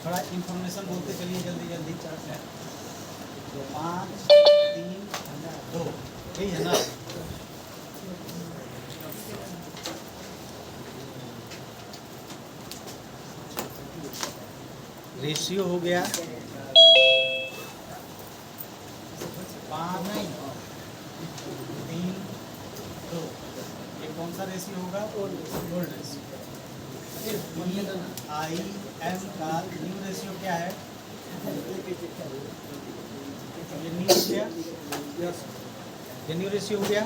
थोड़ा इंफॉर्मेशन बोलते चलिए जल्दी जल्दी। 5 3 2 यही है ना। रेशियो हो गया 5 3 2। ये कौन सा रेशियो होगा? Old ratio. आई एम का न्यू रेशियो क्या है? ये न्यू हो गया, ये न्यू रेशियो हो गया।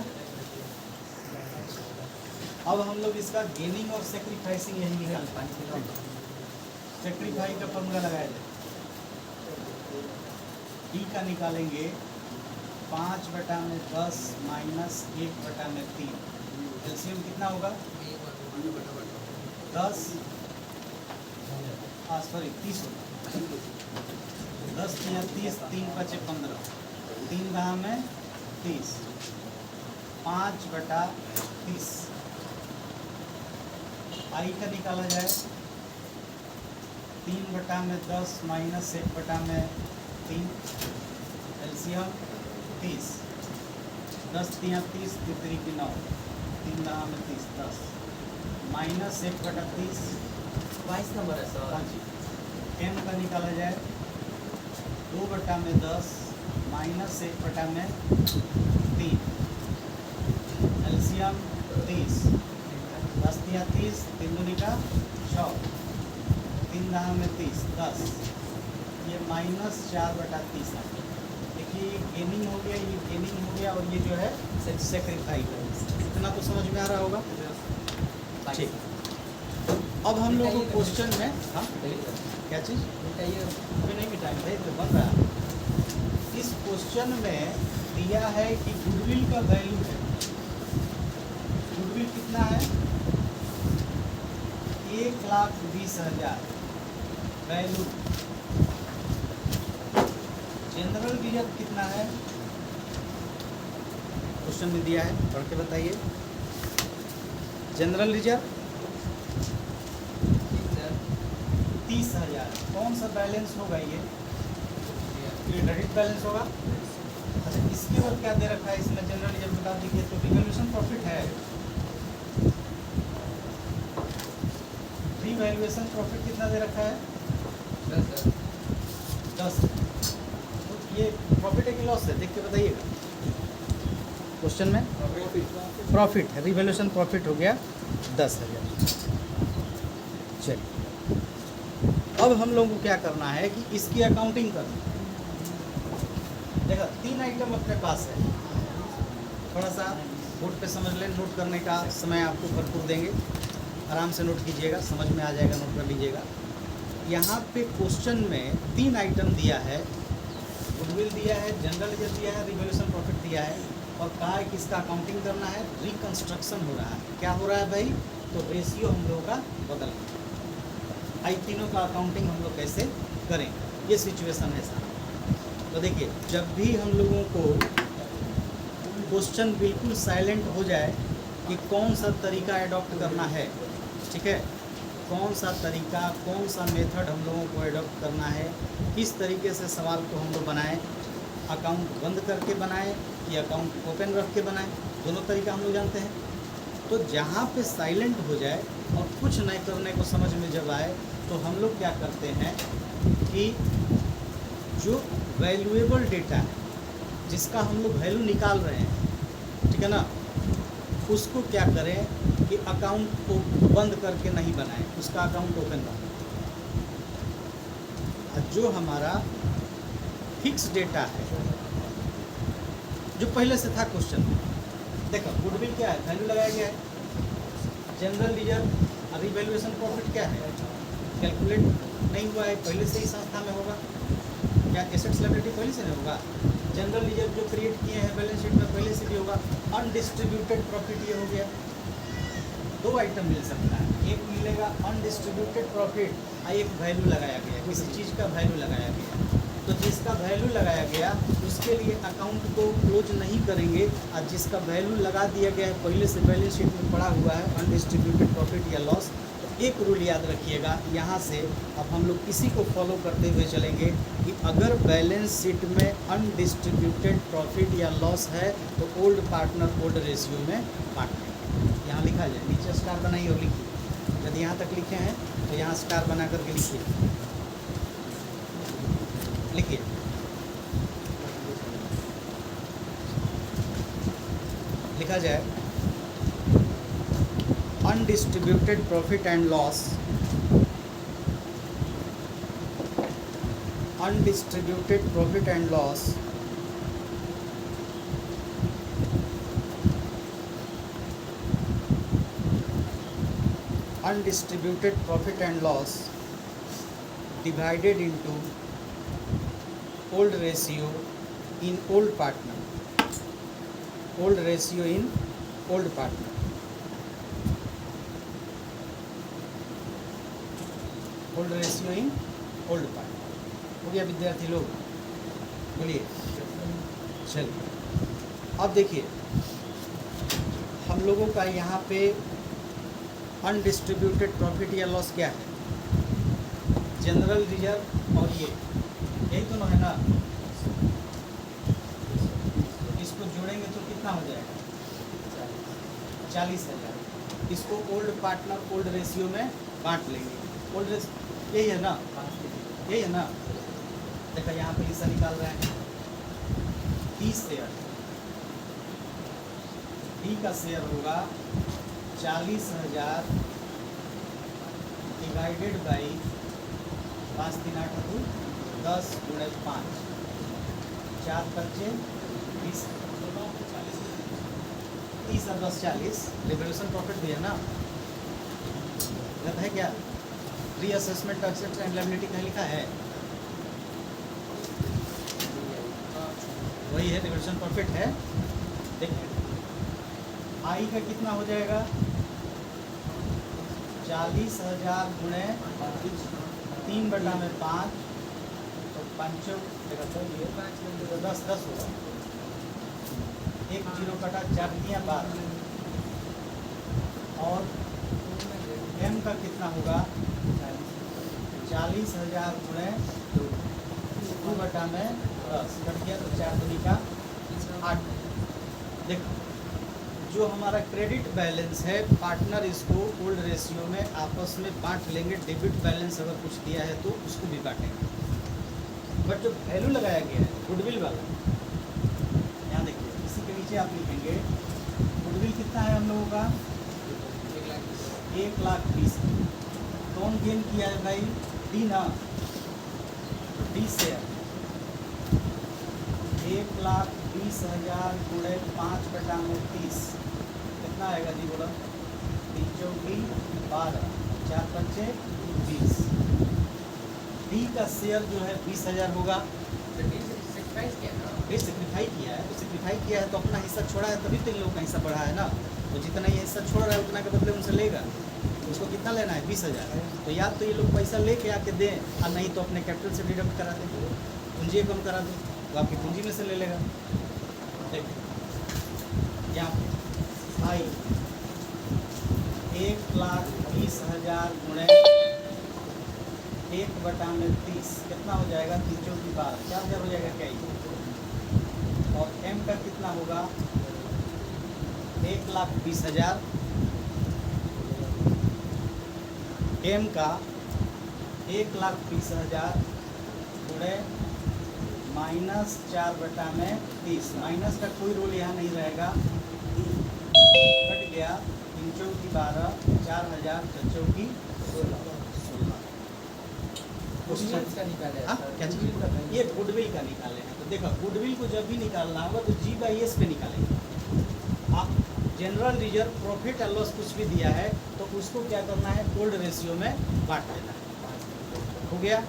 अब हम लोग इसका गेनिंग और सेक्रीफाइसिंग यही निकाल पाएंगे। सेक्रीफाई का फॉर्मूला लगाया जाए, डी का निकालेंगे 5/10 माइनस 1/3। एलसीएम कितना होगा? 10 सॉरी 30 होगा। 10 या 30, 3 × 5 = 15, 3 10 में 30, 5/30। आई का निकाला जाए 3/10 माइनस 1/3। एलसीएम 30, 10 3 30, 3 की 9, 3 10 में 30, 10 माइनस 1/30 22 नंबर है सर। हाँ जी। एम का निकाला जाए 2/10 माइनस 1/3। एलसीएम 30, 10 3 30, 3 दूनी का 6, 3 10 में 30, 10, ये माइनस 4/30 है। देखिए ये गेनिंग हो गया, ये गेनिंग हो गया, और ये जो है सेक्रीफाई है। इतना तो समझ में आ रहा होगा। ठीक, अब हम लोग को क्वेश्चन में हाँ क्या चीज़ अभी नहीं मिटाएंगे तो बन रहा है। इस क्वेश्चन में दिया है कि गुडविल का वैल्यू है। गुडविल कितना है? 1,20,000 वैल्यू। जनरल रिजर्व कितना है? क्वेश्चन में दिया है, पढ़ के बताइए। General reserve 30,000। कौन सा बैलेंस होगा? ये क्रेडिट बैलेंस होगा। अच्छा, इसके बाद क्या दे रखा है इसमें? जनरल रिजर्व बता दीजिए। तो रिवैल्यूएशन प्रॉफिट है, रिवैल्यूएशन प्रॉफिट कितना दे रखा है? 10। तो ये प्रॉफिट है कि लॉस है? देख के बताइएगा। क्वेश्चन में प्रॉफिट है, रिवैल्यूएशन प्रॉफिट हो गया 10,000। चलिए, अब हम लोगों को क्या करना है कि इसकी अकाउंटिंग करना। देखो 3 आइटम अपने पास है, थोड़ा सा बोर्ड पे समझ लें। नोट करने का समय आपको भरपूर देंगे, आराम से नोट कीजिएगा, समझ में आ जाएगा, नोट कर लीजिएगा। यहाँ पे क्वेश्चन में 3 आइटम दिया है। गुडविल दिया है, जनरल रिजर्व दिया है, रिवैल्यूएशन प्रॉफिट दिया है, और कहा है कि इसका अकाउंटिंग करना है। रिकंस्ट्रक्शन हो रहा है। क्या हो रहा है भाई? तो रेशियो हम लोगों का बदल गया। आई तीनों का अकाउंटिंग हम लोग कैसे करें, ये सिचुएशन है सारा। तो देखिए, जब भी हम लोगों को क्वेश्चन बिल्कुल साइलेंट हो जाए कि कौन सा तरीका एडॉप्ट करना है, ठीक है, कौन सा तरीका, कौन सा मेथड हम लोगों को एडॉप्ट करना है, किस तरीके से सवाल को हम लोग बनाएं, अकाउंट बंद करके बनाएं कि अकाउंट ओपन रख के बनाएं, दोनों तरीका हम लोग जानते हैं। तो जहाँ पे साइलेंट हो जाए और कुछ नहीं करने को समझ में जब आए, तो हम लोग क्या करते हैं कि जो वैल्यूएबल डेटा है, जिसका हम लोग वैल्यू निकाल रहे हैं, ठीक है ना, उसको क्या करें कि अकाउंट को बंद करके नहीं बनाएं, उसका अकाउंट ओपन रखें। जो हमारा फिक्स डेटा है, जो पहले से था क्वेश्चन में, देखो गुडविल क्या है? वैल्यू लगाया गया है। जनरल रिजर्व रिवैल्यूएशन प्रॉफिट क्या है? कैलकुलेट नहीं हुआ है, पहले से ही संस्था में होगा। क्या एसेट्स लायबिलिटी पहले से नहीं होगा? जनरल रिजर्व जो क्रिएट किए हैं बैलेंस शीट में, पहले से भी होगा। अनडिस्ट्रीब्यूटेड प्रॉफिट ये हो गया। 2 आइटम मिल सकता है, एक मिलेगा अनडिस्ट्रीब्यूटेड प्रॉफिट, और एक वैल्यू लगाया गया, किसी चीज़ का वैल्यू लगाया गया। तो जिसका वैल्यू लगाया गया उसके लिए अकाउंट को क्लोज नहीं करेंगे, और जिसका वैल्यू लगा दिया गया है, पहले से बैलेंस शीट में पड़ा हुआ है, अनडिस्ट्रीब्यूटेड प्रॉफिट या लॉस, तो एक रूल याद रखिएगा यहाँ से। अब हम लोग किसी को फॉलो करते हुए चलेंगे कि अगर बैलेंस शीट में अनडिस्ट्रीब्यूटेड प्रॉफिट या लॉस है तो ओल्ड पार्टनर ओल्ड रेशियो में बांटें। यहाँ लिखा जाए, नीचे स्टार बनाइए और लिखिए। यदि यहाँ तक लिखे हैं तो यहाँ स्टार बना करके लिखिए, लिखिए। लिखा जाए undistributed profit and loss, undistributed profit and loss undistributed profit and loss divided into old ratio in old partner, old ratio in old partner, old ratio in old partner। हो गया विद्यार्थी लोग, बोलिए। चलिए अब देखिए हम लोगों का यहाँ पे अनडिस्ट्रीब्यूटेड प्रॉफिट या लॉस क्या है, जनरल रिजर्व और ये, यही दोनों है ना। इसको जोड़ेंगे तो कितना हो जाएगा, 40,000। इसको ओल्ड पार्टनर ओल्ड रेशियो में बांट लेंगे। ओल्ड रेशियो यही है ना, यही है ना। देखो यहाँ पे हिस्सा निकाल रहे हैं, 30 शेयर, डी का शेयर होगा 40,000 डिवाइडेड बाई 5 3 8 10 गुणे 5, 4 5 20, 30 और 10 40। लिबरेशन प्रॉफिट भी है ना, गलत है क्या? रीअसेसमेंट एसेट्स एंड लायबिलिटी कहीं लिखा है, वही है, लिबरेशन प्रॉफिट है। देखिए आई का कितना हो जाएगा, 40,000 गुणे 3/5, तो 5 10 10 होगा, 1 0 कटा 4 दिया 12। और एम का कितना होगा, 40,000 गुणे 2/10 कट गया, तो 4 दूनी का 8। देखो जो हमारा क्रेडिट बैलेंस है पार्टनर इसको ओल्ड रेशियो में आपस में बांट लेंगे। डेबिट बैलेंस अगर कुछ दिया है तो उसको भी बांटेंगे। बट जो वैल्यू लगाया गया है गुडविल वाला, यहाँ देखिए इसी के नीचे आप लिखेंगे गुडविल कितना है हम लोगों का, 1,20,000। कौन गेन किया है भाई, डी ना, डी से 1,20,000 गुणे 5/30 कितना आएगा जी, बोलो। 3 चौकी 12, 4 पंचे 20। डी का शेयर जो है 20,000 होगा। सेक्रीफाई किया है, तो सेक्रीफाई किया है तो अपना हिस्सा छोड़ा है, तभी तो इन लोगों का हिस्सा बढ़ा है ना। तो जितना ये हिस्सा छोड़ रहा है उतना के बदले उनसे लेगा। उसको कितना लेना है, 20,000। तो या तो ये लोग पैसा लेके आके दें, और नहीं तो अपने कैपिटल से डिडक्ट करा दें, पूंजी कम करा दें, तो आपकी पूंजी में से ले लेगा। देखिए यहाँ पे आई 1,20,000 गुणे 1/30 कितना हो जाएगा, 3 चौकी 12, 4,000 हो जाएगा क्या ये। और एम का कितना होगा, 1,20,000। एम का 1,20,000 गुणे -4/30। माइनस का कोई रोल यहाँ नहीं रहेगा, कट गया। 3 चौकी 12, 4,000, 4 चौकी 16। क्या चीज़, ये गुडविल का निकाले हैं। तो देखो गुडविल को जब भी निकालना होगा तो G/S पे निकालेंगे। आप general reserve profit and loss कुछ भी दिया है तो उसको क्या करना है, ओल्ड रेशियो में बांट देना है। हो गया,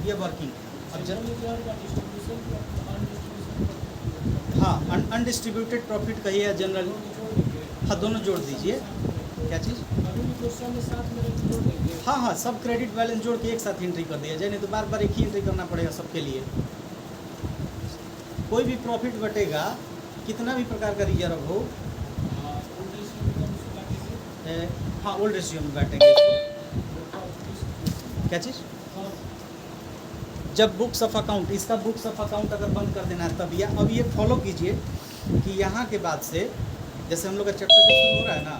ये वर्किंग है। अब जनरल हाँ अनडिस्ट्रीब्यूटेड प्रॉफिट कहिए या जनरल, हाँ दोनों जोड़ दीजिए। क्या चीज़, हाँ हाँ सब क्रेडिट बैलेंस जोड़ के एक साथ एंट्री कर दिया जाए, नहीं तो बार बार एक ही एंट्री करना पड़ेगा सबके लिए। कोई भी प्रॉफिट बटेगा, कितना भी प्रकार का रिजर्व हो, हाँ ओल्ड रेशियो में बांटेंगे इसको। क्या चीज़? जब बुक्स ऑफ अकाउंट, इसका बुक्स ऑफ अकाउंट अगर बंद कर देना है तब या अब ये फॉलो कीजिए कि यहाँ के बाद से जैसे हम लोग का चैप्टर जो शुरू हो रहा है ना,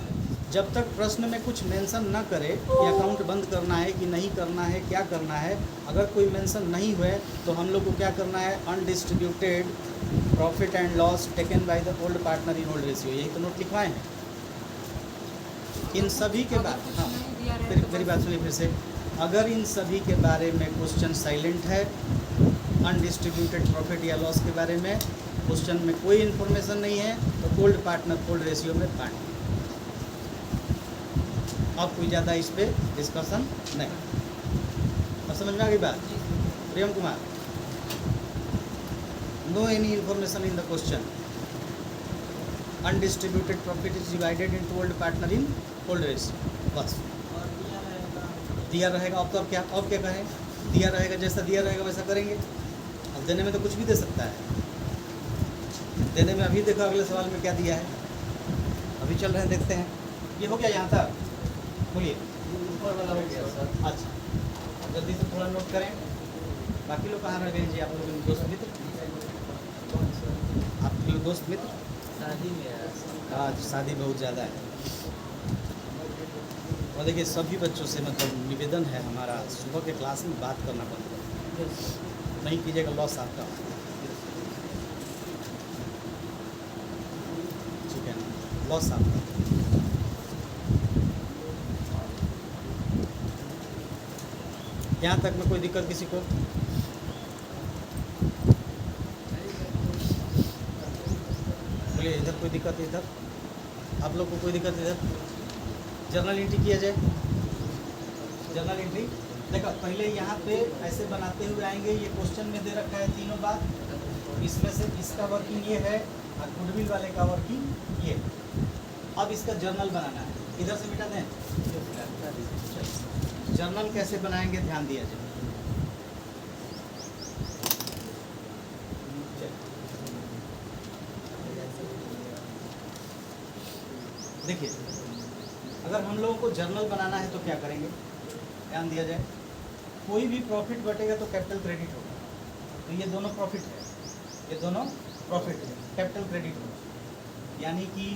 जब तक प्रश्न में कुछ मेंशन ना करे कि अकाउंट बंद करना है कि नहीं करना है, क्या करना है, अगर कोई मेंशन नहीं हुए तो हम लोग को क्या करना है, undistributed profit and loss taken by the old partner in old ratio, यही तो नोट लिखवाए हैं। इन सभी के बाद, हाँ मेरी बात सुनिए फिर से, अगर इन सभी के बारे में क्वेश्चन साइलेंट है, अनडिस्ट्रीब्यूटेड प्रॉफिट या लॉस के बारे में क्वेश्चन में कोई इन्फॉर्मेशन नहीं है, तो ओल्ड पार्टनर ओल्ड रेशियो में काट। अब कोई ज़्यादा इस पर डिस्कशन नहीं। अब समझ में आ गई बात? Priyam Kumar, no any information in the question, undistributed profit is divided into old partner in old ratio, बस दिया रहेगा। अब क्या कहें, दिया रहेगा, जैसा दिया रहेगा वैसा करेंगे। अब देने में तो कुछ भी दे सकता है, देने में अभी देखो अगले सवाल में क्या दिया है, अभी चल रहे हैं देखते हैं। ये हो गया यहाँ तक, बोलिए ऊपर वाला हो गया सर। अच्छा जल्दी से थोड़ा नोट करें। बाकी लोग कहाँ रह गए जी? आप लोग दोस्त मित्र, आप लोग दोस्त मित्र शादी में आया सर। आज शादी बहुत ज़्यादा है। और देखिए सभी बच्चों से मतलब निवेदन है हमारा, सुबह के क्लास में बात करना बंद करो, नहीं कीजिएगा लॉस आपका, ठीक है ना, लॉस आपका। यहाँ तक में कोई दिक्कत किसी को? बोलिए इधर कोई दिक्कत, इधर आप लोग को कोई दिक्कत? इधर जर्नल एंट्री किया जाए। जर्नल एंट्री देखो पहले यहाँ पे ऐसे बनाते हुए आएंगे, ये क्वेश्चन में दे रखा है तीनों बात, इसमें से इसका वर्किंग ये है और गुडविल वाले का वर्किंग ये। अब इसका जर्नल बनाना है, इधर से मिटा दें। जर्नल कैसे बनाएंगे ध्यान दिया जाए। देखिए अगर हम लोगों को जर्नल बनाना है तो क्या करेंगे, ध्यान दिया जाए। कोई भी प्रॉफिट बटेगा तो कैपिटल क्रेडिट होगा, तो ये दोनों प्रॉफिट है, ये दोनों प्रॉफिट है, कैपिटल क्रेडिट होगा। यानी कि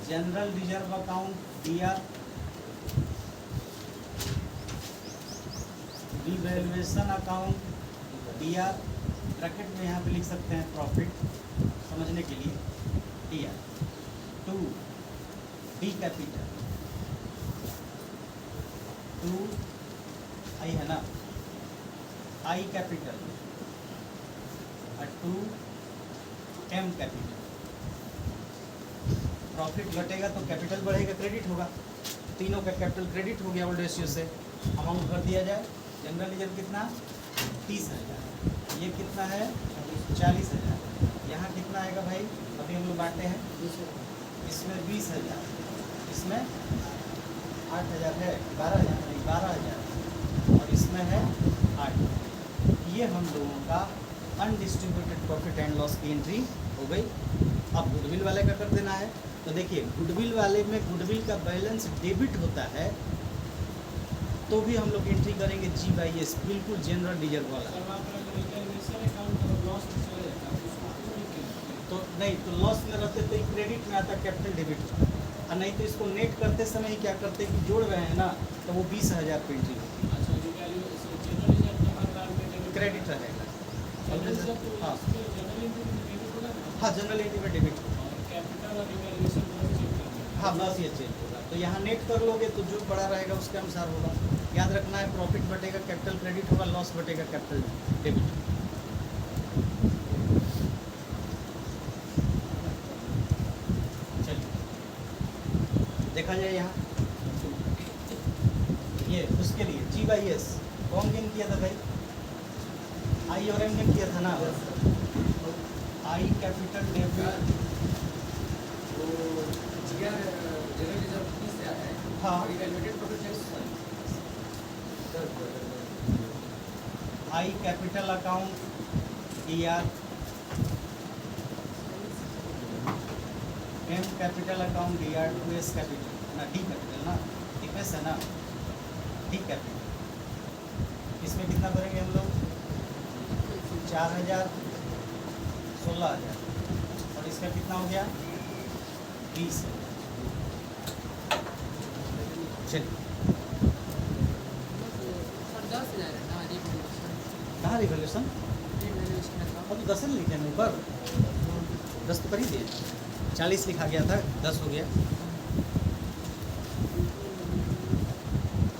general reserve account DR, revaluation account DR, bracket में यहाँ पे लिख सकते हैं प्रॉफिट समझने के लिए DR. To D capital, to I है ना, आई कैपिटल और टू एम कैपिटल। प्रॉफिट घटेगा तो कैपिटल बढ़ेगा, क्रेडिट होगा, तीनों का कैपिटल क्रेडिट हो गया ओल्ड रेशियो से। अमाउंट भर दिया जाए। जनरल रिजर्व कितना? 30,000। ये कितना है? 40,000। यहाँ कितना आएगा भाई? अभी हम लोग बांटते हैं, इसमें 20,000, इसमें 8,000 है, 12,000 नहीं 12,000 और इसमें है 8। ये हम लोगों का अनडिस्ट्रीब्यूटेड प्रॉफिट एंड लॉस की एंट्री हो गई। अब गुडविल वाले का कर देना है। तो देखिए गुडविल वाले में गुडविल का बैलेंस डेबिट होता है तो भी हम लोग एंट्री करेंगे G/S, बिल्कुल जनरल रिजर्व वाला। तो नहीं तो लॉस में रहते तो क्रेडिट में आता, कैपिटल डेबिट होता, और नहीं तो इसको नेट करते समय ही क्या करते कि जोड़ रहे हैं ना, तो वो 20,000 पे एंट्री होती है, क्रेडिट रहेगा। हाँ हाँ जनरल एंट्री में डेबिट होगा, हाँ बस ये चेंज होगा। तो यहाँ नेट कर लोगे तो जो बड़ा रहेगा उसके अनुसार होगा। याद रखना है प्रॉफिट बटेगा कैपिटल क्रेडिट होगा, लॉस बटेगा कैपिटल डेबिट। चलिए देखा जाए यहाँ, ये उसके लिए G/S कौन गेन किया था भाई? आई और एम ने किया था ना। आई कैपिटल डेबिट, हाँ I capital account ER, M capital account DR, 2S capital ना, D कैपिटल ना, दिक्कत है ना, D कैपिटल इसमें कितना भरेंगे हम लोग? 4,000, 16,000, और इसका कितना हो गया? 20। चलिए, कहाँ रिवोल्यूशन? अब 10 लिखे हैं ऊपर, 10 तो कर ही दिए। 40 लिखा गया था, 10 हो गया।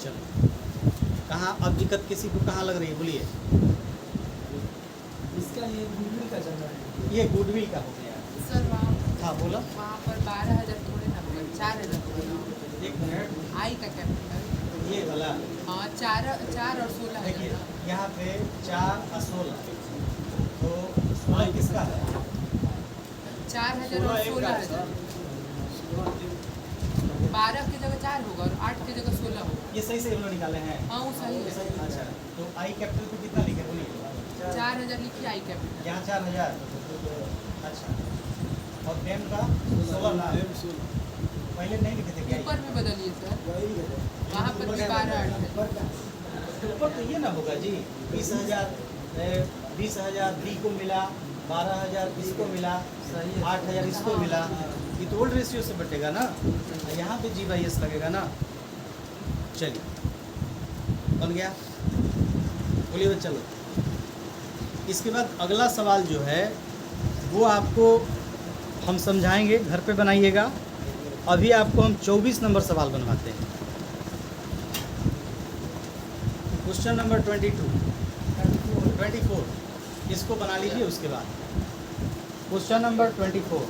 चलो, कहाँ अब दिक्कत किसी को कहाँ लग रही है? बोलिए। इसका ये गुडविल का चल रहा है। ये गुडविल का हो गया। सर वहाँ हाँ बोलो। वहाँ पर 12,000 थोड़े ना होगा, 4,000 होगा। एक मिनट, आई का कैपिटल ये वाला हाँ 4 और 16 देखिए, है ना। यहाँ पे 4 और 16, तो 16 किसका है? 4,000 और 16,000। 12 की जगह 4 होगा और 8 की जगह 16 होगा। ये सही से हम लोग निकाले हैं। हाँ वो सही है। अच्छा, तो आई कैपिटल पे कितना लिखे? बोलिए। 4,000 लिखिए आई कैपिटल। यहाँ 4,000। अच्छा, और डेम का 16 ना? पहले नहीं लिखे थे क्या? ऊपर में बदलिए सर, वहाँ पर भी 12 है। ऊपर तो ये ना होगा जी। 20,000 डी को मिला, 12,000 इसको मिला, 8,000 इसको मिला। ये तो ओल्ड रेशियो से बटेगा ना, यहाँ पे G/S लगेगा ना। चलिए, बन गया। बोलिए तो चलो। इसके बाद अगला सवाल जो है वो आपको हम समझाएंगे, घर पे बनाइएगा। अभी आपको हम 24 नंबर सवाल बनवाते हैं। क्वेश्चन नंबर 24 इसको बना लीजिए। उसके बाद क्वेश्चन नंबर 24।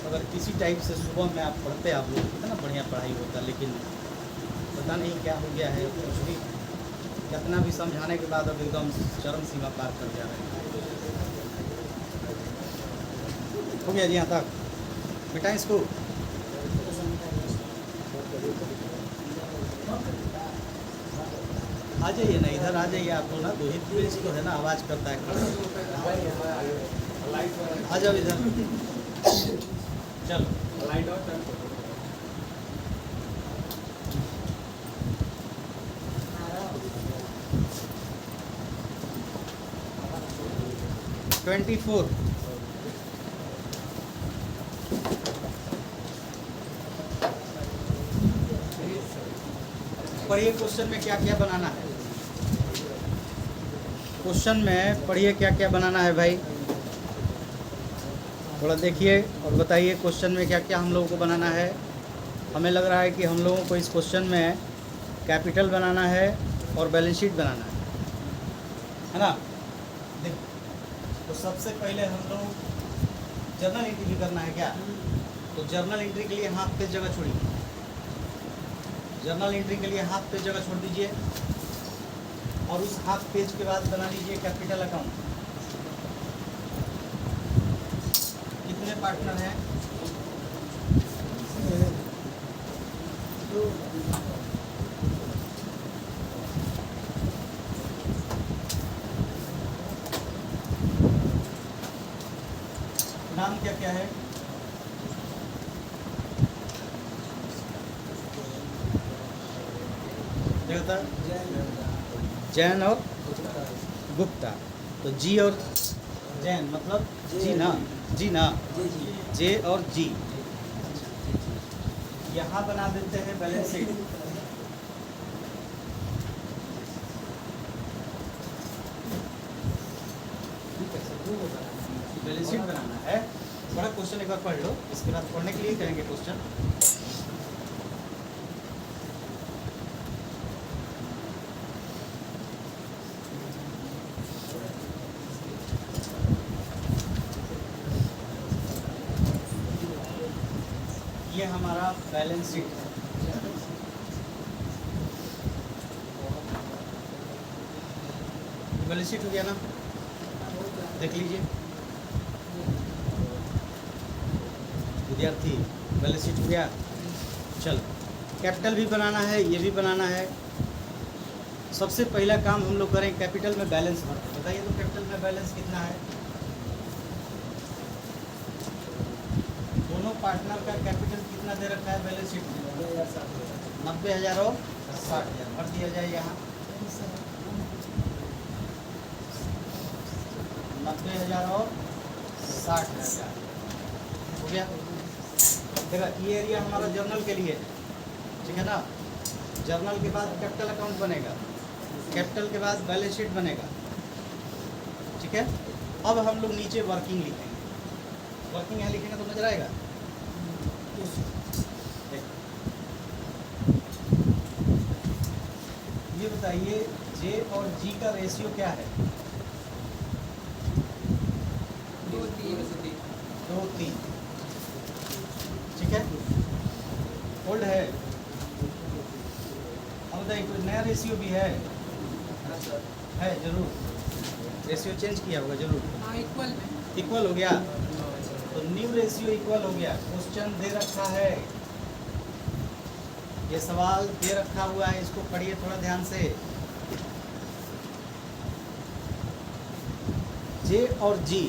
अगर किसी टाइप से सुबह में आप पढ़ते, आप लोग कितना बढ़िया पढ़ाई होता, लेकिन पता नहीं क्या हो गया है। कुछ भी कितना भी समझाने के बाद अब एकदम चरम सीमा पार कर जा रहे हैं। हो गया जी यहाँ तक? बेटा इसको आ जाइए ना, इधर आ जाइए। आप लोग ना रोहित प्रिंस तो है ना, आवाज़ करता है। आ जाओ इधर। चलो, लाइट और टर्न करो। Twenty four. पढ़िए क्वेश्चन में क्या क्या बनाना है। क्वेश्चन में पढ़िए क्या क्या बनाना है भाई। थोड़ा देखिए और बताइए क्वेश्चन में क्या क्या हम लोगों को बनाना है। हमें लग रहा है कि हम लोगों को इस क्वेश्चन में कैपिटल बनाना है और बैलेंस शीट बनाना है ना। देखो, तो सबसे पहले हम लोग जर्नल एंट्री भी करना है क्या? तो जर्नल एंट्री के लिए हाफ पेज जगह छोड़िए। जर्नल एंट्री के लिए हाफ पेज जगह छोड़ दीजिए और उस हाफ पेज के बाद बना लीजिए कैपिटल अकाउंट। कितने पार्टनर हैं? नाम क्या क्या है? देवता जैन और गुप्ता। तो जी और जैन मतलब जी ना, जी ना, जे और जी। यहाँ बना देते हैं बैलेंस शीट। बैलेंस शीट बनाना है। बड़ा क्वेश्चन एक बार पढ़ लो, इसके बाद पढ़ने के लिए करेंगे क्वेश्चन। ये हमारा बैलेंस शीट है। बैलेंस शीट हो गया ना, देख लीजिए विद्यार्थी। बैलेंस शीट हो गया। चलो, कैपिटल भी बनाना है, ये भी बनाना है। सबसे पहला काम हम लोग करें कैपिटल में बैलेंस भरते। बताइए तो कैपिटल में बैलेंस कितना है? पार्टनर का कैपिटल कितना दे रखा है बैलेंस शीट में? 90,000 और 60,000 भर दिया जाए यहाँ। 90,000 और 60,000 हो गया। देखा ये एरिया हमारा जर्नल के लिए, ठीक है ना। जर्नल के बाद कैपिटल अकाउंट बनेगा, कैपिटल के बाद बैलेंस शीट बनेगा, ठीक है। अब हम लोग नीचे वर्किंग लिखेंगे। वर्किंग यहाँ लिखेंगे तो नजर आएगा। ये बताइए जे और जी का रेशियो क्या है? 2:3, ठीक है। ओल्ड है। अब बताइए कोई नया रेशियो भी है जरूर। रेशियो चेंज किया होगा जरूर। हाँ इक्वल में इक्वल हो गया तो न्यू रेशियो इक्वल हो गया। क्वेश्चन दे रखा है, ये सवाल दे रखा हुआ है, इसको पढ़िए थोड़ा ध्यान से। जे और जी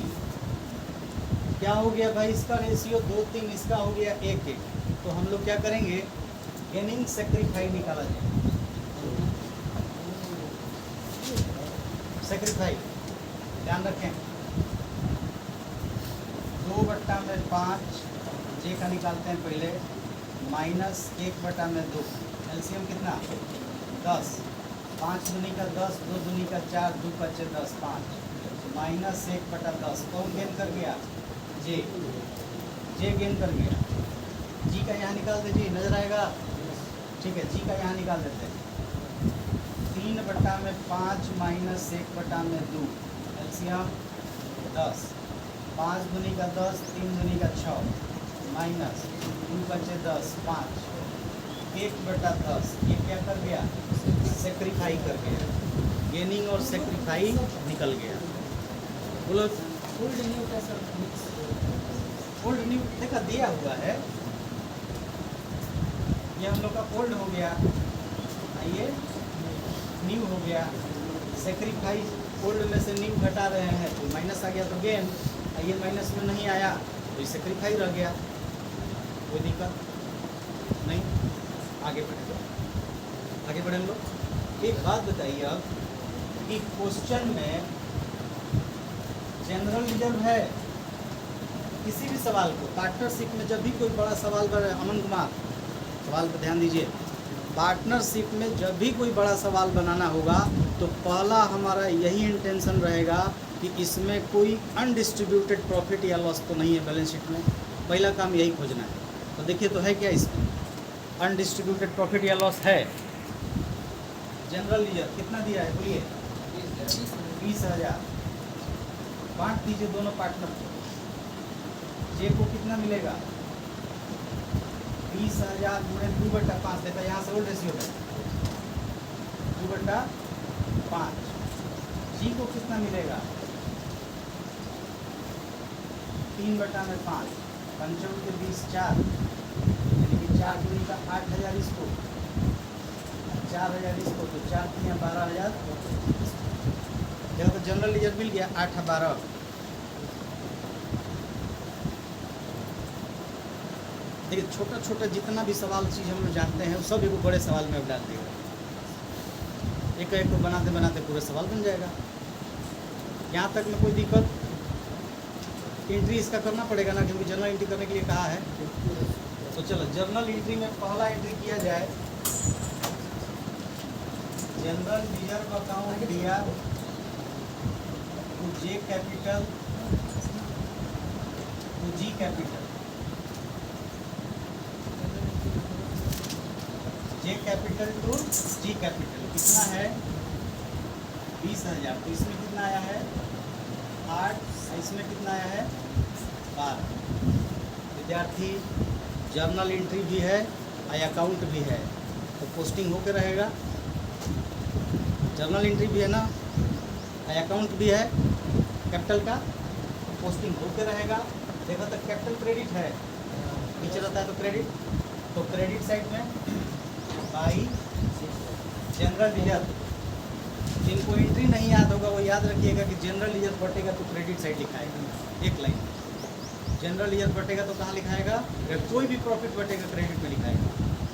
क्या हो गया भाई? इसका रेशियो 2:3, इसका हो गया 1:1। तो हम लोग क्या करेंगे? गेनिंग सेक्रीफाई निकाला जाए। सेक्रीफाई ध्यान रखें। 2/5 जे का निकालते हैं पहले, -1/2। एलसीएम कितना? 10। 5 दूनी का 10, 2 दूनी का 4, 2 5 10, 5 -1/10। कौन गेन कर गया? जे गेन कर गया। जी का यहाँ निकाल दीजिए, नजर आएगा, ठीक है। जी का यहाँ निकाल देते हैं। 3/5 -1/2 एलसीएम 10। 5 दूनी का 10, 3 दूनी का 6 माइनस 2 बचे 10, 5 1/10। ये क्या कर गया? सेक्रीफाई कर गया। गेनिंग और सेक्रीफाई निकल गया। बोलो ओल्ड न्यू का सर मिक्स। ओल्ड न्यू देखा दिया हुआ है, ये हम लोग का ओल्ड हो गया, ये न्यू हो गया। सेक्रीफाई ओल्ड में से न्यू घटा रहे हैं तो माइनस आ गया तो गेन, ये माइनस में नहीं आया तो ये सेक्रीफाई रह गया। कोई दिक्कत नहीं। आगे बढ़े, आगे बढ़े हम लोग। एक बात बताइए अब कि क्वेश्चन में जनरल रिजर्व है किसी भी सवाल को पार्टनरशिप में जब भी कोई बड़ा सवाल बने, अमन कुमार सवाल पर ध्यान दीजिए। पार्टनरशिप में जब भी कोई बड़ा सवाल बनाना होगा तो पहला हमारा यही इंटेंशन रहेगा कि इसमें कोई अनडिस्ट्रीब्यूटेड प्रॉफिट या लॉस तो नहीं है बैलेंस शीट में। पहला काम यही खोजना है। तो देखिए तो है क्या इसमें? अनडिस्ट्रीब्यूटेड प्रॉफिट या लॉस है। जनरल रिजर्व कितना दिया है बोलिए? 20,000। बांट दीजिए दोनों पार्टनर को। जे को कितना मिलेगा? 20,000 गुणे 2/5। देखा यहाँ से ओल्ड रेशियो है 2/5। जी को कितना मिलेगा? 3/5। 5 के 20 4, यानी कि 4 दूनी का 8,000 इसको, 4,000 इसको, तो 4 3 12,000। देखो तो जनरल रिजर्व मिल गया 8 12। देखिए छोटा छोटा जितना भी सवाल चीज़ हम लोग जानते हैं वो सब एक बड़े सवाल में अब डाल देगा। एक एक को बनाते बनाते पूरा सवाल बन जाएगा। यहाँ तक में कोई दिक्कत? एंट्री इसका करना पड़ेगा ना, क्योंकि जर्नल एंट्री करने के लिए कहा है। तो चलो जर्नल एंट्री में पहला एंट्री किया जाए। जनरल रिजर्व अकाउंट दिया to J capital to G capital. J capital to G capital कितना है? 20,000। तो इसमें कितना आया है? 8। इसमें कितना आया है? 12। विद्यार्थी जर्नल एंट्री भी है और अकाउंट भी है तो पोस्टिंग होकर रहेगा। जर्नल एंट्री भी है ना, अकाउंट भी है कैपिटल का, पोस्टिंग होकर रहेगा। देखो तो कैपिटल क्रेडिट है, नीचे रहता है तो क्रेडिट, तो क्रेडिट साइड में बाई जनरल रिजर्व। जिनको एंट्री नहीं याद होगा वो याद रखिएगा कि जनरल रिजर्व बटेगा तो क्रेडिट साइड लिखाएगा एक लाइन। जनरल ईयर बटेगा तो कहाँ लिखाएगा? अगर कोई भी प्रॉफिट बटेगा क्रेडिट में लिखाएगा,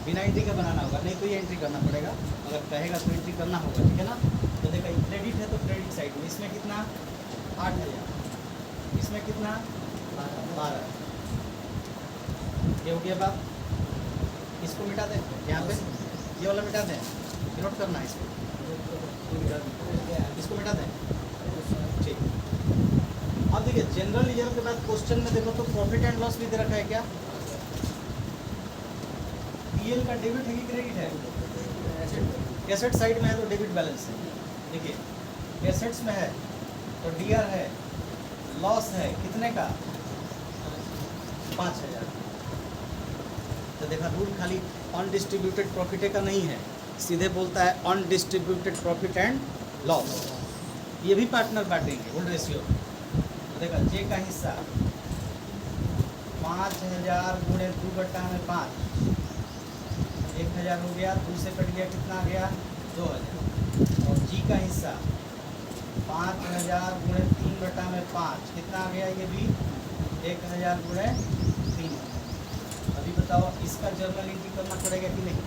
बिना एंट्री का बनाना होगा, नहीं तो ये एंट्री करना पड़ेगा, अगर कहेगा तो एंट्री करना होगा, ठीक है ना। तो देखा क्रेडिट है तो क्रेडिट साइड में इसमें कितना 8,000, इसमें कितना 12, ये हो गया बात। इसको मिटा दें यहाँ पे, ये वाला मिटा दें, नोट करना है इसको, इसको मिटा दें, ठीक। अब देखिए जनरल ईयर के बाद क्वेश्चन में देखो तो प्रॉफिट एंड लॉस भी दे रखा है क्या? पीएल का डेबिट है कि क्रेडिट है? एसेट साइड में है तो डेबिट बैलेंस है। देखिए एसेट्स में है तो डीआर है, लॉस है कितने का 5,000। तो देखा रूल खाली अनडिस्ट्रीब्यूटेड प्रॉफिट का नहीं है, सीधे बोलता है अनडिस्ट्रीब्यूटेड प्रॉफिट एंड लॉस, ये भी पार्टनर बांटेंगे वोल्ट रेशियो। देखा जे का हिस्सा 5,000 गुणे 2/5, 1,000 हो गया, 2 से कट गया कितना आ गया 2,000। और जी का हिस्सा 5,000 गुणे 3/5 कितना आ गया, ये भी 1,000 गुणे 3। अभी बताओ इसका जर्नल एंट्री करना पड़ेगा कि नहीं?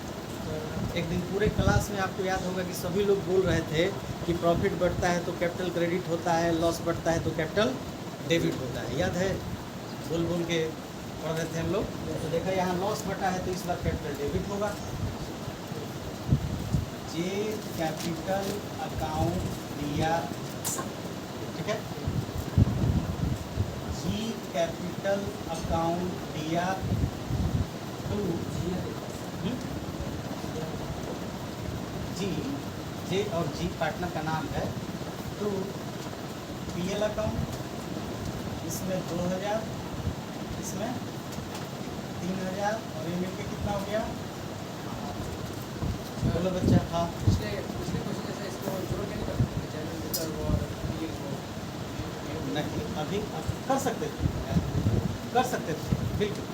एक दिन पूरे क्लास में आपको याद होगा कि सभी लोग बोल रहे थे कि प्रॉफिट बढ़ता है तो कैपिटल क्रेडिट होता है, लॉस बढ़ता है तो कैपिटल डेबिट होता है, याद है? बोल बोल के पढ़ रहे थे हम लोग। तो देखा यहाँ लॉस बढ़ा है तो इस बार कैपिटल डेबिट होगा। जे कैपिटल अकाउंट दिया, ठीक है, जी कैपिटल अकाउंट दिया टू जी, जे और जी पार्टनर का नाम है, टू पीएल अकाउंट, इसमें 2,000, इसमें 3,000 और ये मिलके कितना हो गया? बोलो बच्चा। हाँ पिछले क्वेश्चन जैसे इसको जोड़ के नहीं कर सकते जनरल रिजर्व और पीएल को? नहीं, अभी कर सकते थे, बिल्कुल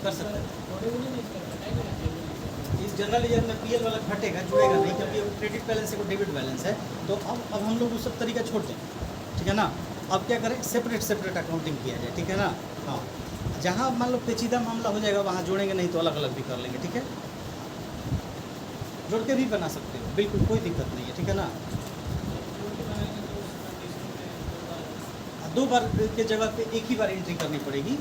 कर सकते थे। इस जनरल ईयर में पीएल वाला घटेगा, जुड़ेगा नहीं, क्योंकि वो क्रेडिट बैलेंस है वो डेबिट बैलेंस है। तो अब हम लोग वो सब तरीका छोड़ दें, ठीक है ना। अब क्या करें, सेपरेट अकाउंटिंग किया जाए, ठीक है ना। हाँ, जहाँ मान लो पेचीदा मामला हो जाएगा वहाँ जोड़ेंगे, नहीं तो अलग अलग भी कर लेंगे, ठीक है। जोड़ के भी बना सकते हो, बिल्कुल कोई दिक्कत नहीं है, ठीक है ना। 2 बार के जगह पे एक ही बार एंट्री करनी पड़ेगी,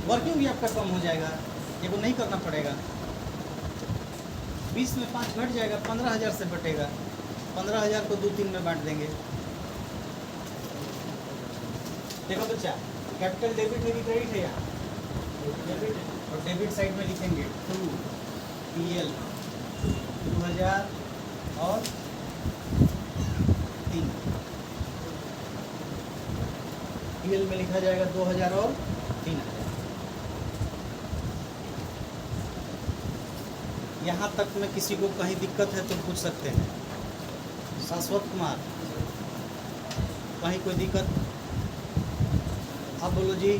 वर्किंग भी आपका कम हो जाएगा, ये को नहीं करना पड़ेगा। 20 में 5 घट जाएगा, 15,000 से बटेगा, 15,000 को 2-3 में बांट देंगे। देखो बच्चा, कैपिटल डेबिट है कि क्रेडिट है? यहाँ डेबिट है, और डेबिट साइड में लिखेंगे 2 पीएल 2,000 और 3, पीएल में लिखा जाएगा 2,000 और 3,000। यहाँ तक में किसी को कहीं दिक्कत है तो पूछ सकते हैं। शाश्वत कुमार, कहीं कोई दिक्कत? अब बोलो जी।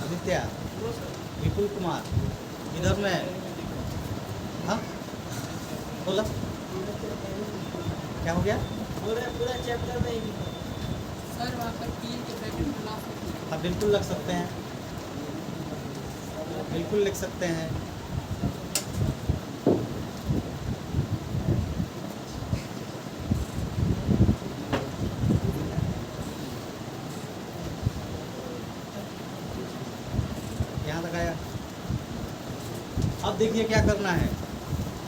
आदित्य, विपुल कुमार, इधर में, हाँ बोला क्या हो गया? पूरा चैप्टर में ही सर वहाँ पर पीएल के ब्रैकेट में लॉस लिखना है। आप बिल्कुल लग सकते हैं, बिल्कुल लिख सकते हैं। यहाँ तक आया। अब देखिए क्या करना है,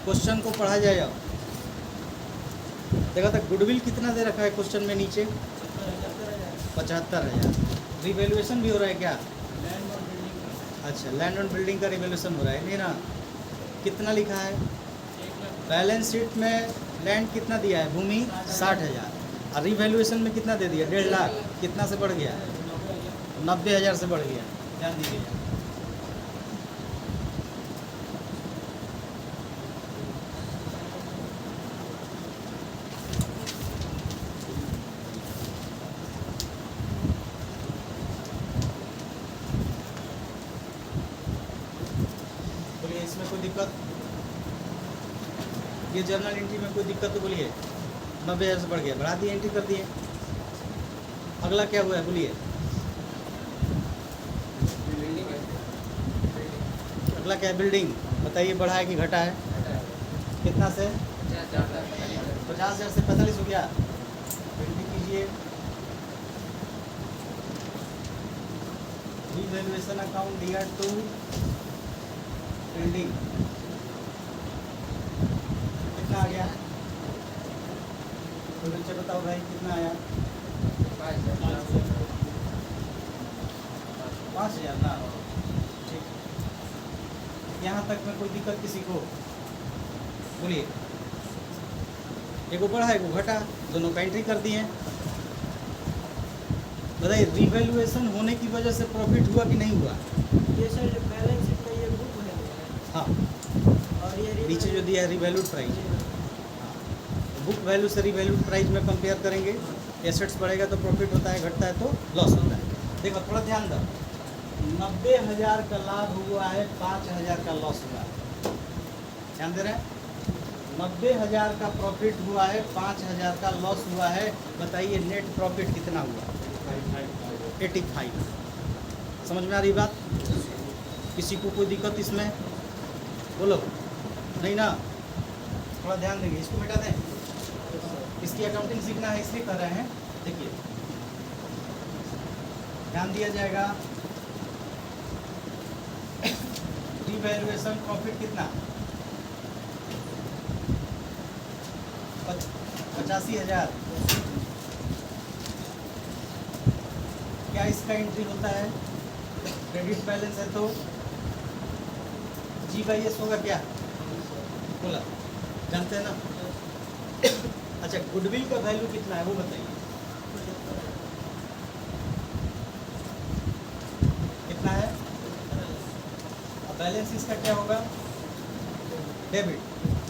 क्वेश्चन को पढ़ा जाएगा। देखा था गुडविल कितना दे रखा है क्वेश्चन में नीचे? 75,000। रिवैल्यूएशन भी हो रहा है क्या? अच्छा, लैंड और बिल्डिंग का रिवैल्यूएशन हो रहा है, नहीं ना? कितना लिखा है? बैलेंस शीट में लैंड कितना दिया है? भूमि 60,000, और रिवैल्यूएशन में कितना दे दिया? 1.5 लाख। कितना से बढ़ गया? 90,000 से बढ़ गया। ध्यान दीजिए। बोलिए इसमें कोई दिक्कत? ये जर्नल एंट्री में कोई दिक्कत तो बोलिए। 90,000 से बढ़ गया, बढ़ा दिए, एंट्री कर दिए। अगला क्या हुआ है बोलिए। बिल्डिंग है, बिल्डिंग अगला क्या है, बिल्डिंग। बताइए बढ़ा है कि घटा है, कितना से 50,000 से 45 हो गया। बिल्डिंग कीजिए, रिवैल्यूएशन अकाउंट दिया टू बिल्डिंग, कितना आ गया, तो बच्चे बताओ भाई कितना आया। 5,000 ना, ठीक। यहाँ तक में कोई दिक्कत किसी को बोलिए। एगो बढ़ा एगो घटा, दोनों का एंट्री कर दिए। बताइए रिवैल्यूएशन होने की वजह से प्रॉफिट हुआ कि नहीं हुआ। ये सर बैलेंस शीट में ये बुक है हाँ, और ये नीचे जो दिया है रिवैल्यूड प्राइस, बुक वैल्यू से रिवैल्यूड प्राइस में कंपेयर करेंगे। एसेट्स बढ़ेगा तो प्रॉफिट होता है, घटता है तो लॉस होता है। देखो थोड़ा ध्यान दो, 90,000 का लाभ हुआ है, 5,000 का लॉस हुआ है। ध्यान दे रहे हैं, 90,000 का प्रॉफिट हुआ है, 5,000 का लॉस हुआ है। बताइए नेट प्रॉफिट कितना हुआ। 85। समझ में आ रही बात, किसी को कोई दिक्कत इसमें बोलो नहीं ना। थोड़ा ध्यान देंगे, इसको मिटा दें, इसकी अकाउंटिंग सीखना है इसलिए कर रहे हैं। देखिए ध्यान दिया जाएगा, रिवैल्यूएशन प्रॉफिट कितना 85,000। क्या इसका एंट्री होता है, क्रेडिट बैलेंस है तो G/S होगा क्या, बोला जानते हैं ना। अच्छा गुडविल का वैल्यू कितना है वो बताइए, कितना है। अब बैलेंस इसका क्या होगा, डेबिट,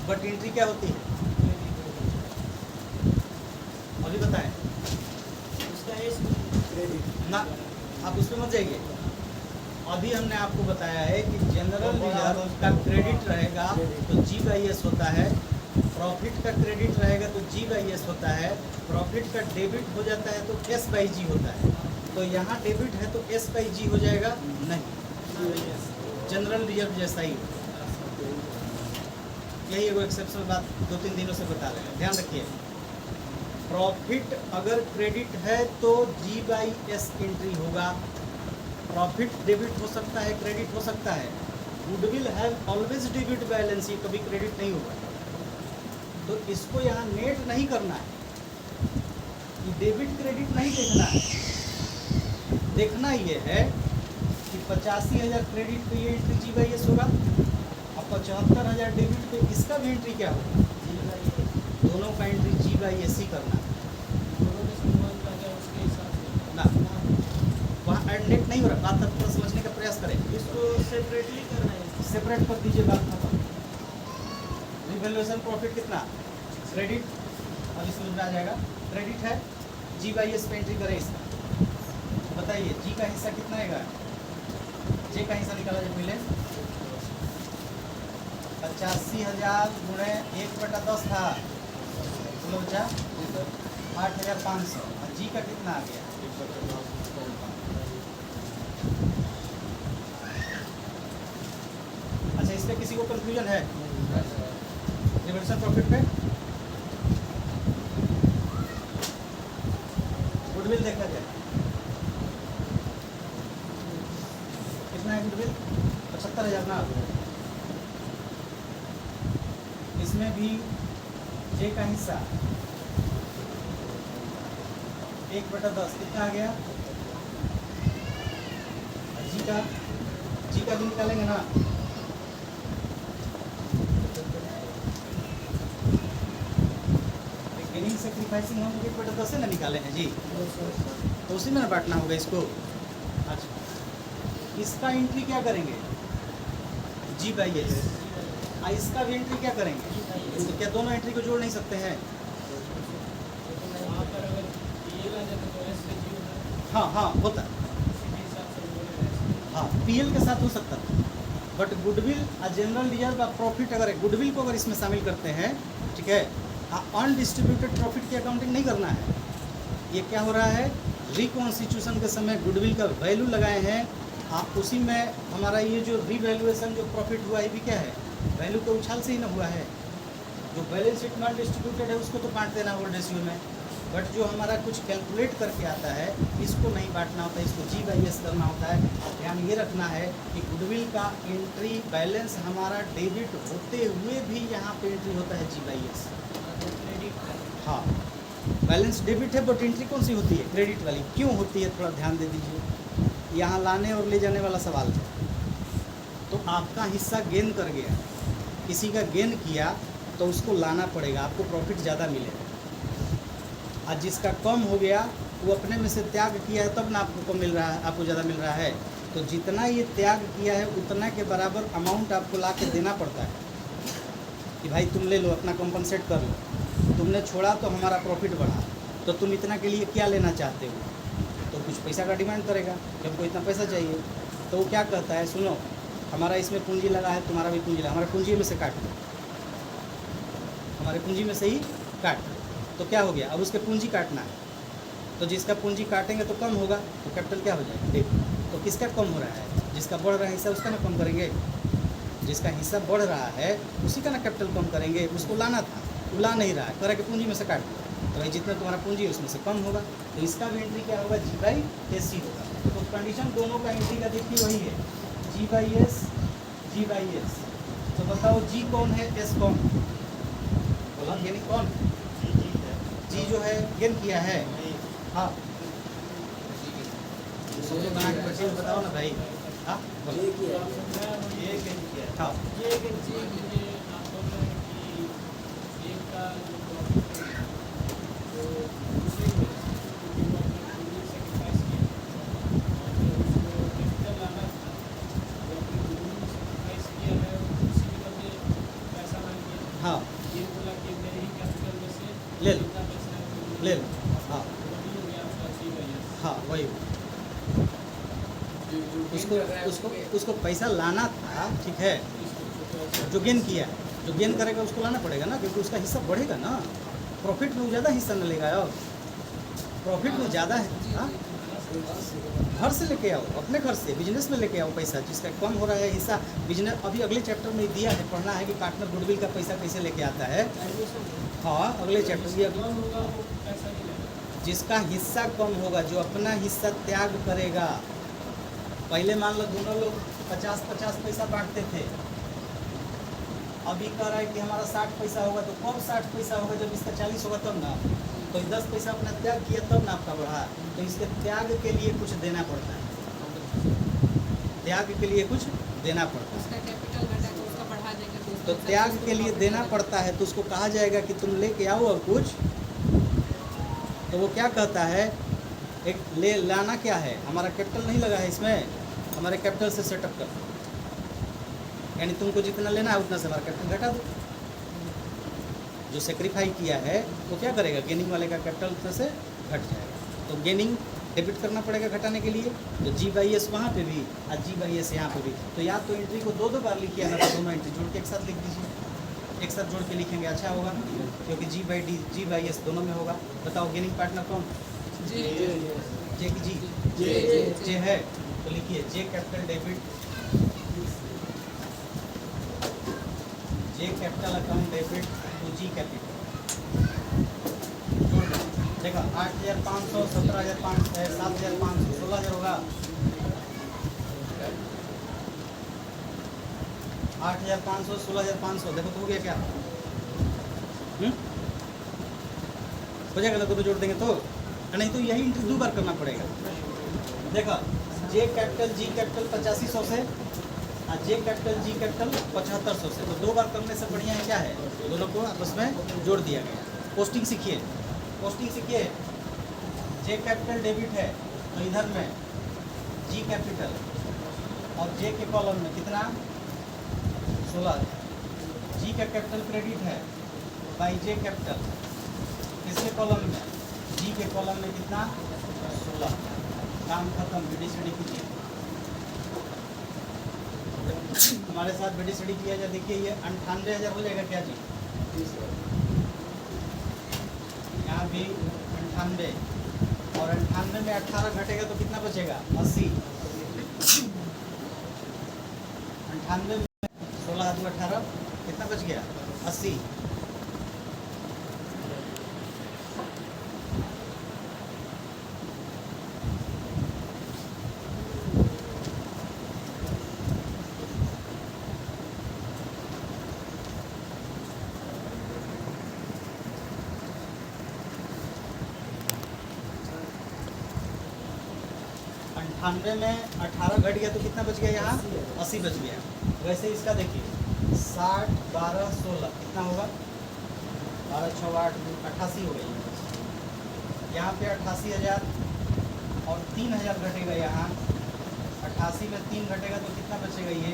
बट एंट्री क्या होती है अभी बताएं उसका एस क्रेडिट ना। आप उसमें मत जाइए, अभी हमने आपको बताया है कि जनरल रिजर्व का क्रेडिट रहेगा तो G/S होता है, प्रॉफिट का क्रेडिट रहेगा तो G/S होता है, प्रॉफिट का डेबिट हो जाता है तो S/G होता है। तो यहाँ डेबिट है तो S/G हो जाएगा, नहीं जनरल रिजर्व जैसा ही होगा। यही एगो एक्सेप्शनल बात 2-3 दिनों से बता रहे हैं, ध्यान रखिए। प्रॉफिट अगर क्रेडिट है तो G/S एंट्री होगा, प्रॉफिट डेबिट हो सकता है, क्रेडिट हो सकता है। Goodwill have always debit balance, ये कभी क्रेडिट नहीं होगा। तो इसको यहाँ नेट नहीं करना है, ये डेबिट क्रेडिट नहीं देखना है। देखना ये है कि 85,000 क्रेडिट पे ये एंट्री G/S होगा और 75,000 डेबिट पे इसका भी एंट्री क्या होगा, दोनों का एंट्री G/S ही करना है ना। वहाँ एड नेट नहीं हो रहा, बात आप थोड़ा समझने का प्रयास करें। इसको सेपरेटली करना है। सेपरेट कर दीजिए, बात खत्म। रिवैल्यूएशन प्रॉफिट कितना, क्रेडिट, अभी समझ में आ जाएगा। क्रेडिट है, G/S पे एंट्री करें इसका। बताइए G का हिस्सा कितना आएगा, J का हिस्सा निकाला जाए पहले। 85,000 गुणे 1/10 था, बोलो बच्चा 8,500। और G का कितना आ गया, अच्छा इस पे किसी को कंफ्यूजन है रिवैल्यूएशन प्रॉफिट पे। गुडविल देखा जाए कितना है, गुडविल 75,000 ना। इसमें भी J का हिस्सा 1/10 कितना आ गया, G का भी निकालेंगे ना। बिगिनिंग सेक्रीफाइसिंग हम 1/10 से ना निकाले हैं जी, तो उसी में ना बांटना होगा इसको। अच्छा इसका एंट्री क्या करेंगे, G/S, और इसका भी एंट्री क्या करेंगे। तो क्या दोनों एंट्री को जोड़ नहीं सकते हैं, वहाँ पर अगर PL आ जाता तो S से G होता है, हाँ हाँ होता है, इसी के हिसाब से बोले रहे हैं। हाँ PL के साथ हो सकता था। बट गुडविल और जनरल रिजर्व का प्रॉफिट अगर गुडविल को अगर इसमें शामिल करते हैं, ठीक है, अनडिस्ट्रीब्यूटेड प्रॉफिट की अकाउंटिंग नहीं करना है। ये क्या हो रहा है, रिकॉन्स्टिट्यूशन के समय गुडविल का वैल्यू लगाए हैं आप, उसी में हमारा ये जो रीवैल्यूएशन जो प्रॉफिट हुआ है भी क्या है, वैल्यू तो उछाल से ही ना हुआ है। जो बैलेंस शीट नॉन डिस्ट्रीब्यूटेड है उसको तो बांट देना ओल्ड रेशियो में, बट जो हमारा कुछ कैलकुलेट करके आता है इसको नहीं बांटना होता है, इसको G/S करना होता है। ध्यान ये रखना है कि गुडविल का एंट्री बैलेंस हमारा डेबिट होते हुए भी यहाँ पे एंट्री होता है G/S। हाँ, बैलेंस डेबिट है बट एंट्री कौन सी होती है, क्रेडिट वाली। क्यों होती है थोड़ा ध्यान दे दीजिए, यहाँ लाने और ले जाने वाला सवाल है। तो आपका हिस्सा गेन कर गया, किसी का गेन किया तो उसको लाना पड़ेगा, आपको प्रॉफिट ज़्यादा मिलेगा। आज जिसका कम हो गया वो अपने में से त्याग किया है तब ना आपको कम मिल रहा है, आपको ज़्यादा मिल रहा है। तो जितना ये त्याग किया है उतना के बराबर अमाउंट आपको ला के देना पड़ता है कि भाई तुम ले लो, अपना कॉम्पनसेट कर लो। तुमने छोड़ा तो हमारा प्रॉफिट बढ़ा, तो तुम इतना के लिए क्या लेना चाहते हो, तो कुछ पैसा का डिमांड करेगा कि हमको इतना पैसा चाहिए। तो वो क्या कहता है, सुनो हमारा इसमें पूंजी लगा है, तुम्हारा भी पूंजी लगा, हमारे पूंजी में से काट लो, हमारे पूंजी में से ही काट लो। तो क्या हो गया, अब उसके पूंजी काटना है, तो जिसका पूंजी काटेंगे तो कम होगा, तो कैपिटल क्या हो जाएगा, देखो। तो किसका कम हो रहा है, जिसका बढ़ रहा है हिस्सा उसका ना कम करेंगे, जिसका हिस्सा बढ़ रहा है उसी का ना कैपिटल कम करेंगे। उसको लाना था, वो ला नहीं रहा है, कह रहा कि पूंजी में से काट लो, तो भाई जितना तुम्हारा पूंजी है उसमें से कम होगा, तो इसका भी एंट्री क्या होगा, G/SC होगा। तो कंडीशन दोनों का एंट्री का देखिए वही है, G/S G/S। तो बताओ G कौन है, S कौन, बोला यानी कौन, जी जो है गेन किया है। हाँ सबको बना के बच्चे बताओ ना भाई। हाँ बोलो। ये गेन किया है। हाँ ये गेन किया है। आप बोल रहे हैं कि एक का जो प्रॉफिट है तो दूसरे में क्योंकि वो अपने पूंजी सेक्रीफाइस किया और उसको कैपिटल लाना था, वो अपनी पूंजी सेक्रीफाइस किया है, उसी के बदले पैसा मांग किया। हाँ ये बोला कि मेरे ही कैपिटल में से ले लो, जितना पैसा है वो ले लो। हाँ वही हो गया आपका G/S। हाँ वही, उसको पैसा लाना था, ठीक है, जो गेन किया है, जो गेन करेगा उसको लाना पड़ेगा ना, क्योंकि उसका हिस्सा बढ़ेगा ना, प्रॉफिट में ज़्यादा हिस्सा न लेगा और प्रॉफिट में ज़्यादा है। हाँ घर से लेके आओ, अपने घर से बिजनेस में लेके आओ पैसा, जिसका कम हो रहा है हिस्सा बिजनेस। अभी अगले चैप्टर में दिया है, पढ़ना है कि पार्टनर गुडविल का पैसा कैसे लेके आता है। हाँ अगले चैप्टर में कम होगा वो पैसा नहीं लेगा। जिसका हिस्सा कम होगा, जो अपना हिस्सा त्याग करेगा। पहले मान लो दोनों लोग 50-50 पैसा बांटते थे, अभी कह रहा है कि हमारा 60 पैसा होगा, तो कब 60 पैसा होगा, जब इसका 40 होगा तब ना। तो 10 पैसा अपना त्याग किया तब ना आपका बढ़ा, तो इसके त्याग के लिए कुछ देना पड़ता है, त्याग के लिए कुछ देना पड़ता है। उसका कैपिटल घटा के उसका बढ़ा देंगे तो तो त्याग के लिए देना पड़ता है, तो उसको कहा जाएगा कि तुम लेके आओ और कुछ। तो वो क्या कहता है, एक ले लाना क्या है, हमारा कैपिटल नहीं लगा है इसमें, हमारे कैपिटल से सेटअप कर, यानी तुमको जितना लेना है उतना से हमारा कैपिटल घटा दो। जो सेक्रीफाई किया है वो क्या करेगा, गेनिंग वाले का कैपिटल से घट जाएगा, तो गेनिंग डेबिट करना पड़ेगा घटाने के लिए। तो G/S वहाँ पे भी और G/S यहाँ पे भी। तो या तो एंट्री को दो बार लिखिए, ना तो दोनों एंट्री जोड़ के एक साथ लिख दीजिए, एक साथ जोड़ के लिखेंगे अच्छा होगा, क्योंकि G/S दोनों में होगा। बताओ गेनिंग पार्टनर कौन, जी जे की जी, जे है, तो लिखिए J capital debit, J capital account debit to G capital. देखो 8,500, 17,500, 7,500, 16,000 होगा, 8,500, 16,500, देखो तो हो गया क्या, हो जाएगा ना, तो जोड़ देंगे तो, नहीं तो यही इंटू 2 बार करना पड़ेगा। देखो जे कैपिटल G कैपिटल 8500 से और जे कैपिटल G कैपिटल 7500 से, तो 2 बार करने से बढ़िया है क्या है, दोनों को आपस में जोड़ दिया गया। पोस्टिंग सीखिए, पोस्टिंग सीखिए। जे कैपिटल डेबिट है तो इधर में G कैपिटल और J के कॉलम में कितना 16, G का कैपिटल क्रेडिट है बाई J कैपिटल, किसके कॉलम में, G के कॉलम में कितना 16। काम खत्म, BD/CD कीजिए, हमारे साथ BD/CD किया जाए। देखिए ये 98,000 हो जाएगा क्या जी, यहाँ भी 98, और 98 में 18 घटेगा तो कितना बचेगा? 80। 98 में 16 2 18 कितना बच गया? 80। अंठानवे में 18 घट गया तो कितना बच गया? यहाँ 80 बच गया। वैसे इसका देखिए 60 12 16 कितना होगा? 12 6 8 88 हो गई। यहाँ पे 88,000 और 3,000 घटेगा। यहाँ 88 में 3 घटेगा तो कितना बचेगा? ये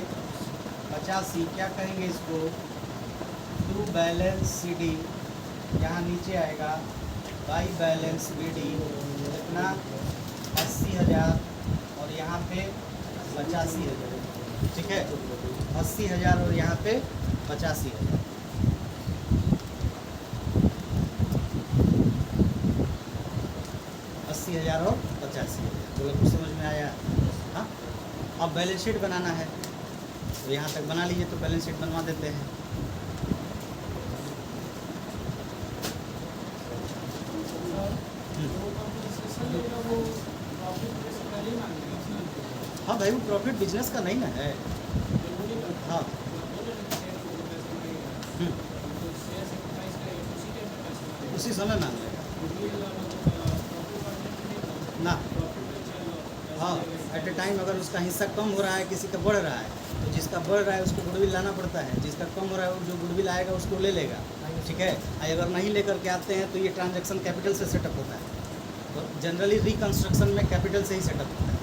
85। क्या कहेंगे इसको? To balance C D. यहाँ नीचे आएगा बाई बैलेंस बी डी। कितना? 80,000 और यहाँ पे 85,000। ठीक है, 80,000 और यहाँ पे 85,000। 80,000 और 85,000। बोलो कुछ समझ में आया? हाँ, अब बैलेंस शीट बनाना है तो यहाँ तक बना लीजिए, तो बैलेंस शीट बनवा देते हैं। हाँ भाई, वो प्रॉफिट बिजनेस का नहीं ना है। हाँ उसी समय मांग लेगा ना। हाँ, एट ए टाइम अगर उसका हिस्सा कम हो रहा है, किसी का बढ़ रहा है, तो जिसका बढ़ रहा है उसको गुडविल लाना पड़ता है, जिसका कम हो रहा है जो गुडविल आएगा उसको ले लेगा। ठीक है, अगर नहीं लेकर के आते हैं तो ये ट्रांजैक्शन कैपिटल से सेटअप होता है। तो जनरली रिकंस्ट्रक्शन में कैपिटल से ही सेटअप होता है।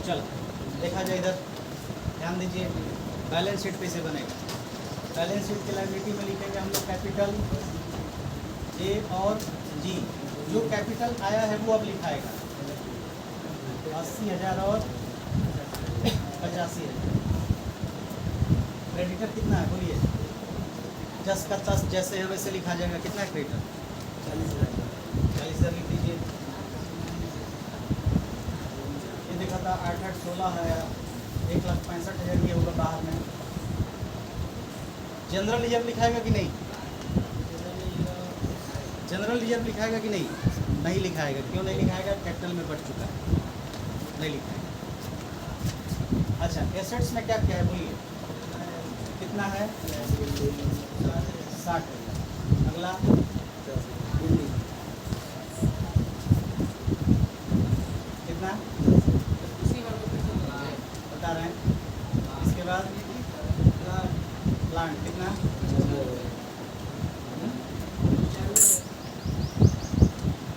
चलो देखा जाए इधर, ध्यान दीजिए बैलेंस शीट कैसे बनेगा। बैलेंस शीट की लायबिलिटी में लिखेंगे हम लोग कैपिटल ए और जी। जो कैपिटल आया है वो अब लिखाएगा 80,000 और 85,000। क्रेडिटर कितना है बोलिए? जस का तस जैसे है वैसे लिखा जाएगा। कितना है क्रेडिटर? 40,000 लिख दीजिए। ये देखा था 8 8 16 है, 1,65,000 ये होगा बाहर में। जनरल रिजर्व लिखाएगा कि नहीं? जनरल रिजर्व लिखाएगा कि नहीं? नहीं लिखाएगा। क्यों नहीं लिखाएगा? कैपिटल में बढ़ चुका है, नहीं लिखाएगा। अच्छा, एसेट्स में क्या क्या है बोलिए? कितना है? 60,000। अगला कितना बता रहे हैं? इसके बाद प्लांट कितना?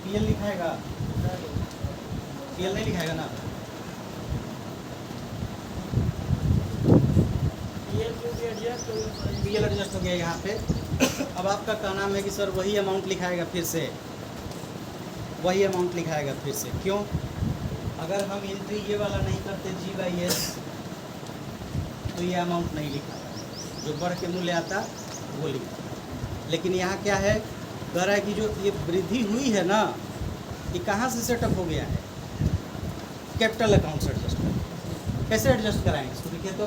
पीएल लिखाएगा? पीएल नहीं लिखाएगा ना। पीएल एडजस्ट हो गया यहाँ पे। अब आपका क्या नाम है कि सर वही अमाउंट लिखाएगा फिर से, वही अमाउंट लिखाएगा फिर से। क्यों? अगर हम एंट्री ये वाला नहीं करते G/S तो ये अमाउंट नहीं लिखा, जो बढ़ के मूल्य आता वो लिखा। लेकिन यहाँ क्या है, कह रहा है कि जो ये वृद्धि हुई है ना, ये कहाँ से सेटअप हो गया है? कैपिटल अकाउंट से एडजस्ट कर। कैसे एडजस्ट कराएंगे इसको? देखिए तो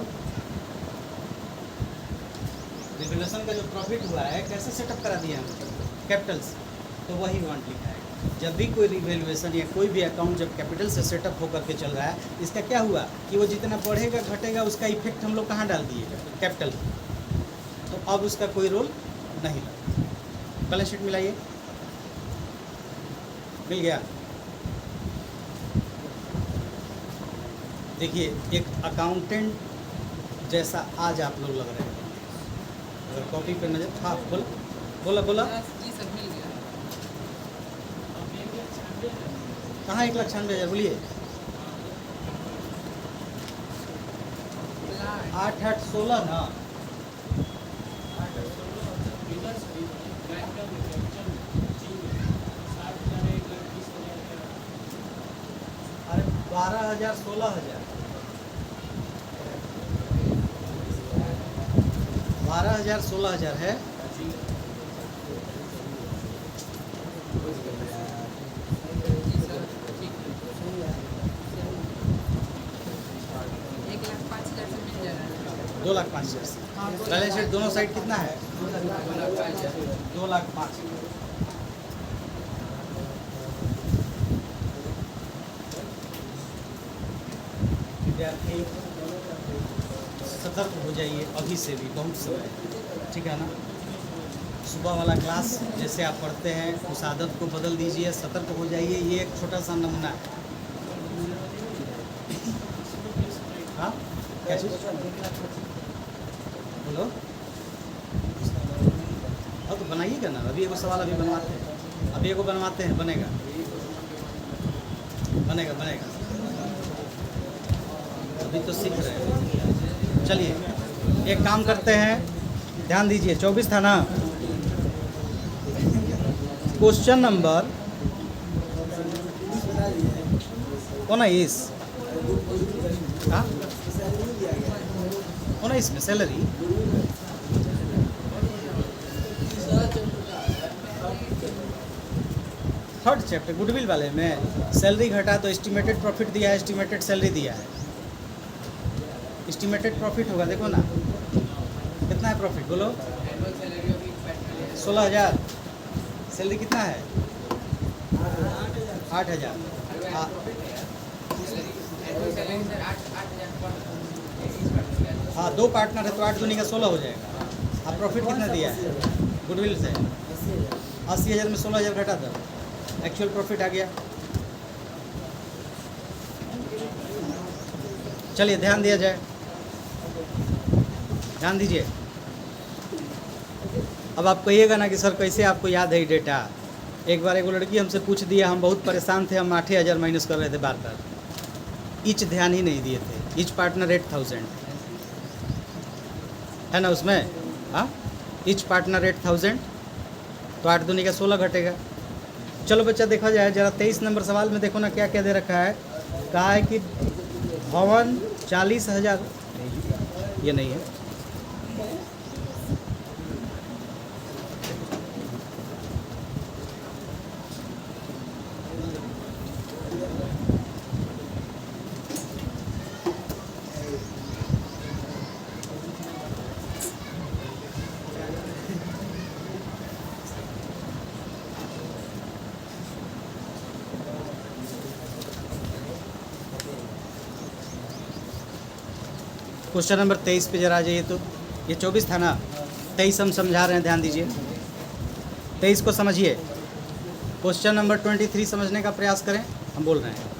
रिवैल्यूएशन का जो प्रॉफिट हुआ है कैसे सेटअप करा दिया हम कैपिटल से, तो वही वांट लिखा है। जब भी कोई रिवैल्यूएशन या कोई भी अकाउंट जब कैपिटल से सेटअप होकर के चल रहा है, इसका क्या हुआ कि वो जितना बढ़ेगा घटेगा उसका इफेक्ट हम लोग कहाँ डाल दिए? कैपिटल। तो अब उसका कोई रोल नहीं लगा। बैलेंस शीट मिलाइए, मिल गया। देखिए एक अकाउंटेंट जैसा आज आप लोग लग रहे हैं। अगर कॉपी पे नजर, हाँ बोला बोला जी सब मिल गया। कहाँ 1,96,000 बोलिए? 8 8 16 ना। अरे 12,000 16,000 12,000 16,000 है। 2,05,000। बैलेंस शीट दोनों साइड कितना है? 2,05,000। विद्यार्थी सतर्क हो जाइए अभी से भी, बहुत समय है, ठीक है ना। सुबह वाला क्लास जैसे आप पढ़ते हैं उस आदत को बदल दीजिए, सतर्क हो जाइए। ये एक छोटा सा नमूना है। हाँ क्या चीज़ बोलो? हाँ तो बनाइएगा ना, अभी एगो सवाल अभी बनवाते हैं, अभी एगो बनवाते हैं, बनेगा बनेगा बनेगा, अभी तो सीख रहे हैं। चलिए एक काम करते हैं, ध्यान दीजिए। 24 था ना? Question number 19। हाँ 19 में सैलरी थर्ड चैप्टर गुडविल वाले में सैलरी घटा तो एस्टिमेटेड प्रॉफिट दिया है, एस्टिमेटेड सैलरी दिया है। एस्टिमेटेड प्रॉफिट होगा, देखो ना कितना है प्रॉफिट, बोलो। Annual salary of each pattern 16,000। Salary कितना है? 8,000। हाँ एनुअल सैलरी सर 8,000 पर हाँ, 2 पार्टनर है तो 8 दूनी का 16 हो जाएगा। अब प्रॉफिट कितना दिया है गुडविल से? 80,000 में 16,000 घटा दो, एक्चुअल प्रॉफिट आ गया। चलिए ध्यान दिया जाए, ध्यान दीजिए। अब आप कहिएगा ना कि सर कैसे आपको याद है ये डेटा। एक बार एगो लड़की हमसे पूछ दिया, हम बहुत परेशान थे, हम 8,000 माइनस कर रहे थे बार बार, ईच ध्यान ही नहीं दिए थे। ईच पार्टनर 8,000 है ना उसमें, हाँ ईच पार्टनर 8,000 तो 8 दूनी का 16 घटेगा। चलो बच्चा देखा जाए जरा 23 नंबर सवाल में देखो ना क्या क्या दे रखा है। कहा है कि भवन 40,000, ये नहीं है, क्वेश्चन नंबर 23 पे जरा आ जाइए। तो ये 24 था ना, 23 हम समझा रहे हैं, ध्यान दीजिए। 23 को समझिए, क्वेश्चन नंबर 23 समझने का प्रयास करें, हम बोल रहे हैं।